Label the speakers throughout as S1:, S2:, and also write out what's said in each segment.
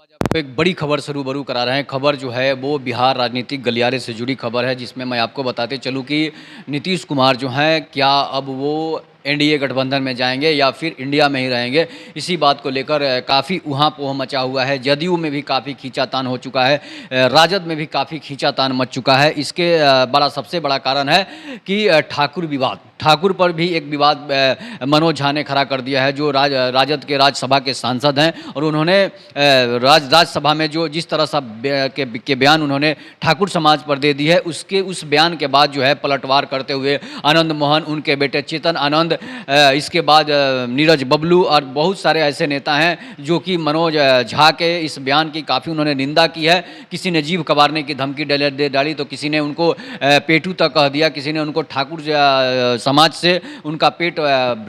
S1: आज आपको एक बड़ी खबर से रूबरू करा रहे हैं। खबर जो है वो बिहार राजनीतिक गलियारे से जुड़ी खबर है, जिसमें मैं आपको बताते चलूँ कि नीतीश कुमार जो हैं क्या अब वो एनडीए गठबंधन में जाएंगे या फिर इंडिया में ही रहेंगे। इसी बात को लेकर काफ़ी ऊहापोह मचा हुआ है। जदयू में भी काफ़ी खींचातान हो चुका है, राजद में भी काफ़ी खींचातान मच चुका है। इसके सबसे बड़ा कारण है कि ठाकुर विवाद, ठाकुर पर भी एक विवाद मनोज झा ने खड़ा कर दिया है, जो राजद के राज्यसभा के सांसद हैं। और उन्होंने राज्यसभा में जो जिस तरह के बयान उन्होंने ठाकुर समाज पर दे दी है, उस बयान के बाद जो है पलटवार करते हुए आनंद मोहन, उनके बेटे चेतन आनंद, इसके बाद नीरज बबलू और बहुत सारे ऐसे नेता हैं जो कि मनोज झा के इस बयान की काफ़ी उन्होंने निंदा की है। किसी ने जीभ कबारने की धमकी दे डाली, तो किसी ने उनको पेटू तक कह दिया, किसी ने उनको ठाकुर समाज से उनका पेट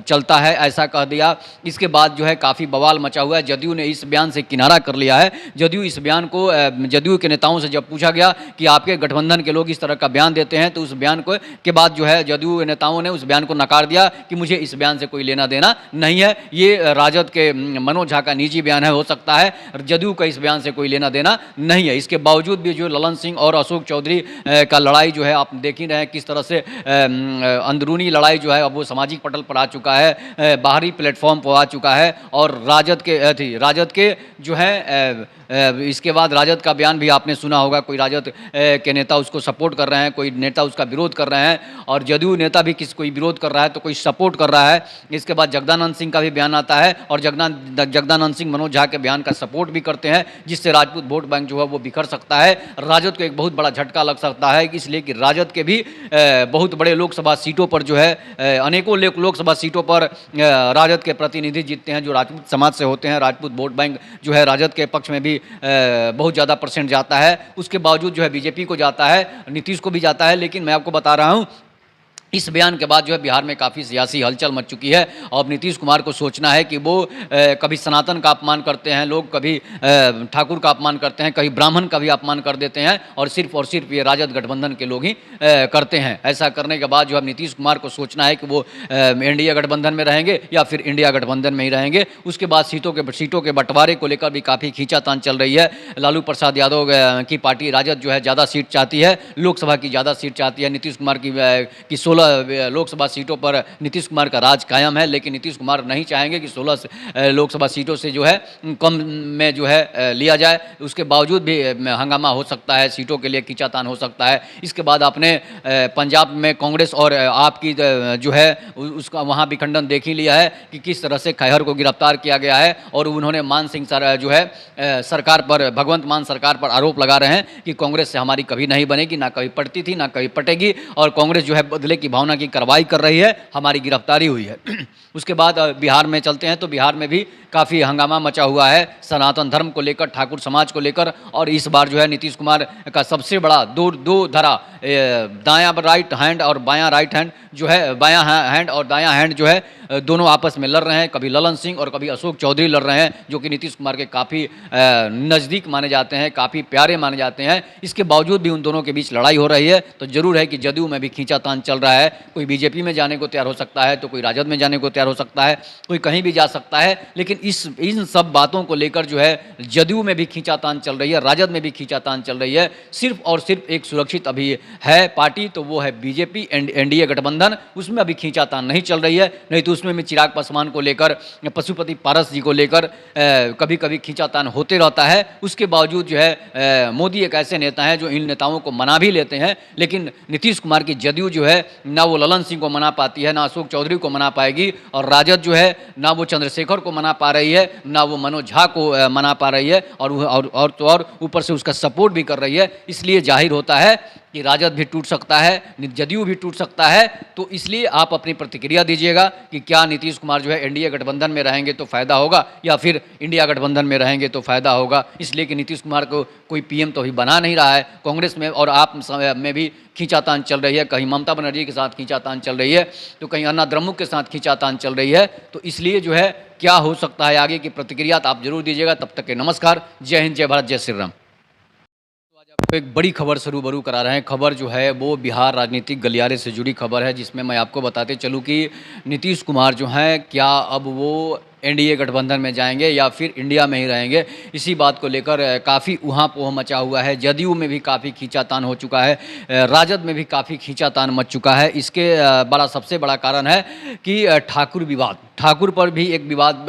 S1: चलता है ऐसा कह दिया। इसके बाद जो है काफ़ी बवाल मचा हुआ है। जदयू ने इस बयान से किनारा कर लिया है। जदयू इस बयान को जदयू के नेताओं से जब पूछा गया कि आपके गठबंधन के लोग इस तरह का बयान देते हैं, तो उस बयान को के बाद जो है जदयू नेताओं ने उस बयान को नकार दिया कि मुझे इस बयान से कोई लेना देना नहीं है। ये राजद के मनोज झा का निजी बयान है, हो सकता है जदयू का इस बयान से कोई लेना देना नहीं है। इसके बावजूद भी जो ललन सिंह और अशोक चौधरी का लड़ाई जो है आप देख ही रहे हैं किस तरह से अंदरूनी लड़ाई जो है अब वो सामाजिक पटल पर आ चुका है, बाहरी प्लेटफॉर्म पर आ चुका है। और राजद के जो है इसके बाद राजद का बयान भी आपने सुना होगा, कोई राजद के नेता उसको सपोर्ट कर रहे हैं, कोई नेता उसका विरोध कर रहे हैं, और जदयू नेता भी कोई विरोध कर रहा है तो कोई सपोर्ट कर रहा है। इसके बाद जगदानंद सिंह का भी बयान आता है और जगदानंद सिंह मनोज झा के बयान का सपोर्ट भी करते हैं, जिससे राजपूत वोट बैंक जो है वो बिखर सकता है। राजद को एक बहुत बड़ा झटका लग सकता है, इसलिए कि राजद के भी बहुत बड़े लोकसभा सीटों पर जो है अनेकों लोकसभा सीटों पर राजद के प्रतिनिधि जीतते हैं जो राजपूत समाज से होते हैं। राजपूत वोट बैंक जो है राजद के पक्ष में भी बहुत ज़्यादा परसेंट जाता है। उसके बावजूद जो है बीजेपी को जाता है, नीतीश को भी जाता है। लेकिन मैं आपको बता रहा हूँ इस बयान के बाद जो है बिहार में काफ़ी सियासी हलचल मच चुकी है। और नीतीश कुमार को सोचना है कि वो कभी सनातन का अपमान करते हैं लोग, कभी ठाकुर का अपमान करते हैं, कभी ब्राह्मण का भी अपमान कर देते हैं, और सिर्फ ये राजद गठबंधन के लोग ही करते हैं। ऐसा करने के बाद जो है नीतीश कुमार को सोचना है कि वो एनडीए गठबंधन में रहेंगे या फिर इंडिया गठबंधन में ही रहेंगे। उसके बाद सीटों के बंटवारे को लेकर भी काफ़ी खींचातान चल रही है। लालू प्रसाद यादव की पार्टी राजद जो है ज़्यादा सीट चाहती है, लोकसभा की ज़्यादा सीट चाहती है। नीतीश कुमार की 16 लोकसभा सीटों पर नीतीश कुमार का राज कायम है, लेकिन नीतीश कुमार नहीं चाहेंगे कि 16 लोकसभा सीटों से जो है कम में जो है लिया जाए। उसके बावजूद भी हंगामा हो सकता है, सीटों के लिए खींचातान हो सकता है। इसके बाद आपने पंजाब में कांग्रेस और आप की जो है उसका वहाँ भी खंडन देख ही लिया है कि किस तरह से खैहर को गिरफ्तार किया गया है, और उन्होंने मान सिंह जो है सरकार पर, भगवंत मान सरकार पर आरोप लगा रहे हैं कि कांग्रेस से हमारी कभी नहीं बनेगी, ना कभी पटती थी ना कभी पटेगी, और कांग्रेस जो है बदले की भावना की कार्रवाई कर रही है, हमारी गिरफ्तारी हुई है। उसके बाद बिहार में चलते हैं तो बिहार में भी काफ़ी हंगामा मचा हुआ है सनातन धर्म को लेकर, ठाकुर समाज को लेकर। और इस बार जो है नीतीश कुमार का सबसे बड़ा दो धरा, दायां राइट हैंड और बायां राइट हैंड जो है, बायां हैंड और दायां हैंड जो है दोनों आपस में लड़ रहे हैं। कभी ललन सिंह और कभी अशोक चौधरी लड़ रहे हैं, जो कि नीतीश कुमार के काफ़ी नज़दीक माने जाते हैं, काफ़ी प्यारे माने जाते हैं। इसके बावजूद भी उन दोनों के बीच लड़ाई हो रही है। तो जरूर है कि जदयू में भी खींचातान चल रहा है। कोई बीजेपी में जाने को तैयार हो सकता है, तो कोई राजद में जाने को तैयार हो सकता है, कोई कहीं भी जा सकता है। लेकिन इन सब बातों को लेकर जो है जदयू में भी खींचातान चल रही है, राजद में भी खींचातान चल रही है। सिर्फ और सिर्फ एक सुरक्षित अभी है पार्टी, तो वो है बीजेपी, एनडीए गठबंधन। उसमें अभी खींचातान नहीं चल रही है, नहीं तो उसमें भी चिराग पासवान को लेकर, पशुपति पारस जी को लेकर कभी कभी खींचातान होते रहता है। उसके बावजूद जो है मोदी एक ऐसे नेता हैं जो इन नेताओं को मना भी लेते हैं। लेकिन नीतीश कुमार की जदयू जो है ना वो ललन सिंह को मना पाती है, ना अशोक चौधरी को मना पाएगी, और राजद जो है ना वो चंद्रशेखर को मना पा रही है, ना वो मनोज झा को मना पा रही है, और ऊपर से उसका सपोर्ट भी कर रही है। इसलिए जाहिर होता है कि राजद भी टूट सकता है, जदयू भी टूट सकता है। तो इसलिए आप अपनी प्रतिक्रिया दीजिएगा कि क्या नीतीश कुमार जो है एनडीए गठबंधन में रहेंगे तो फ़ायदा होगा, या फिर इंडिया गठबंधन में रहेंगे तो फ़ायदा होगा। इसलिए कि नीतीश कुमार को कोई पीएम तो अभी बना नहीं रहा है। कांग्रेस में और आप में भी खींचातान चल रही है, कहीं ममता बनर्जी के साथ खींचातान चल रही है, तो कहीं अन्ना द्रमुक के साथ खींचातान चल रही है। तो इसलिए जो है क्या हो सकता है आगे की प्रतिक्रिया आप जरूर दीजिएगा। तब तक के नमस्कार, जय हिंद, जय भारत, जय श्री राम। आपको एक बड़ी खबर से रूबरू करा रहे हैं। खबर जो है वो बिहार राजनीतिक गलियारे से जुड़ी खबर है, जिसमें मैं आपको बताते चलूँ कि नीतीश कुमार जो हैं क्या अब वो एनडीए गठबंधन में जाएंगे या फिर इंडिया में ही रहेंगे। इसी बात को लेकर काफ़ी ऊहापोह मचा हुआ है। जदयू में भी काफ़ी खींचातान हो चुका है, राजद में भी काफ़ी खींचातान मच चुका है। इसके सबसे बड़ा कारण है कि ठाकुर विवाद, ठाकुर पर भी एक विवाद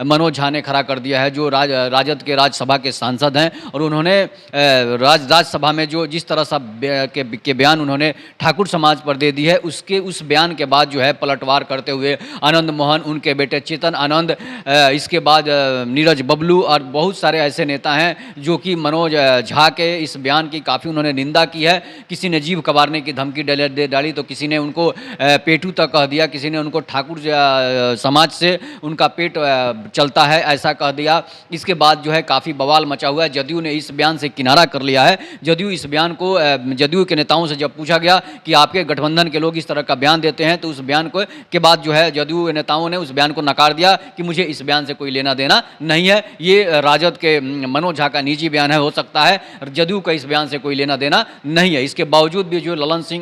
S1: मनोज झा ने खड़ा कर दिया है, जो राजद के राज्यसभा के सांसद हैं, और उन्होंने राज्यसभा में जो जिस तरह सा के बयान उन्होंने ठाकुर समाज पर दे दी है, उस बयान के बाद जो है पलटवार करते हुए आनंद मोहन, उनके बेटे चेतन आनंद, इसके बाद नीरज बबलू और बहुत सारे ऐसे नेता हैं जो कि मनोज झा के इस बयान की काफ़ी उन्होंने निंदा की है। किसी ने जीभ कबारने की धमकी दे डाली, तो किसी ने उनको पेटू तक कह दिया, किसी ने उनको ठाकुर समाज से उनका पेट चलता है ऐसा कह दिया। इसके बाद जो है काफ़ी बवाल मचा हुआ है। जदयू ने इस बयान से किनारा कर लिया है। जदयू इस बयान को जदयू के नेताओं से जब पूछा गया कि आपके गठबंधन के लोग इस तरह का बयान देते हैं, तो उस बयान को के बाद जो है जदयू नेताओं ने उस बयान को नकार दिया कि मुझे इस बयान से कोई लेना देना नहीं है, ये राजद के मनोज झा का निजी बयान है, हो सकता है जदयू का इस बयान से कोई लेना देना नहीं है। इसके बावजूद भी जो ललन सिंह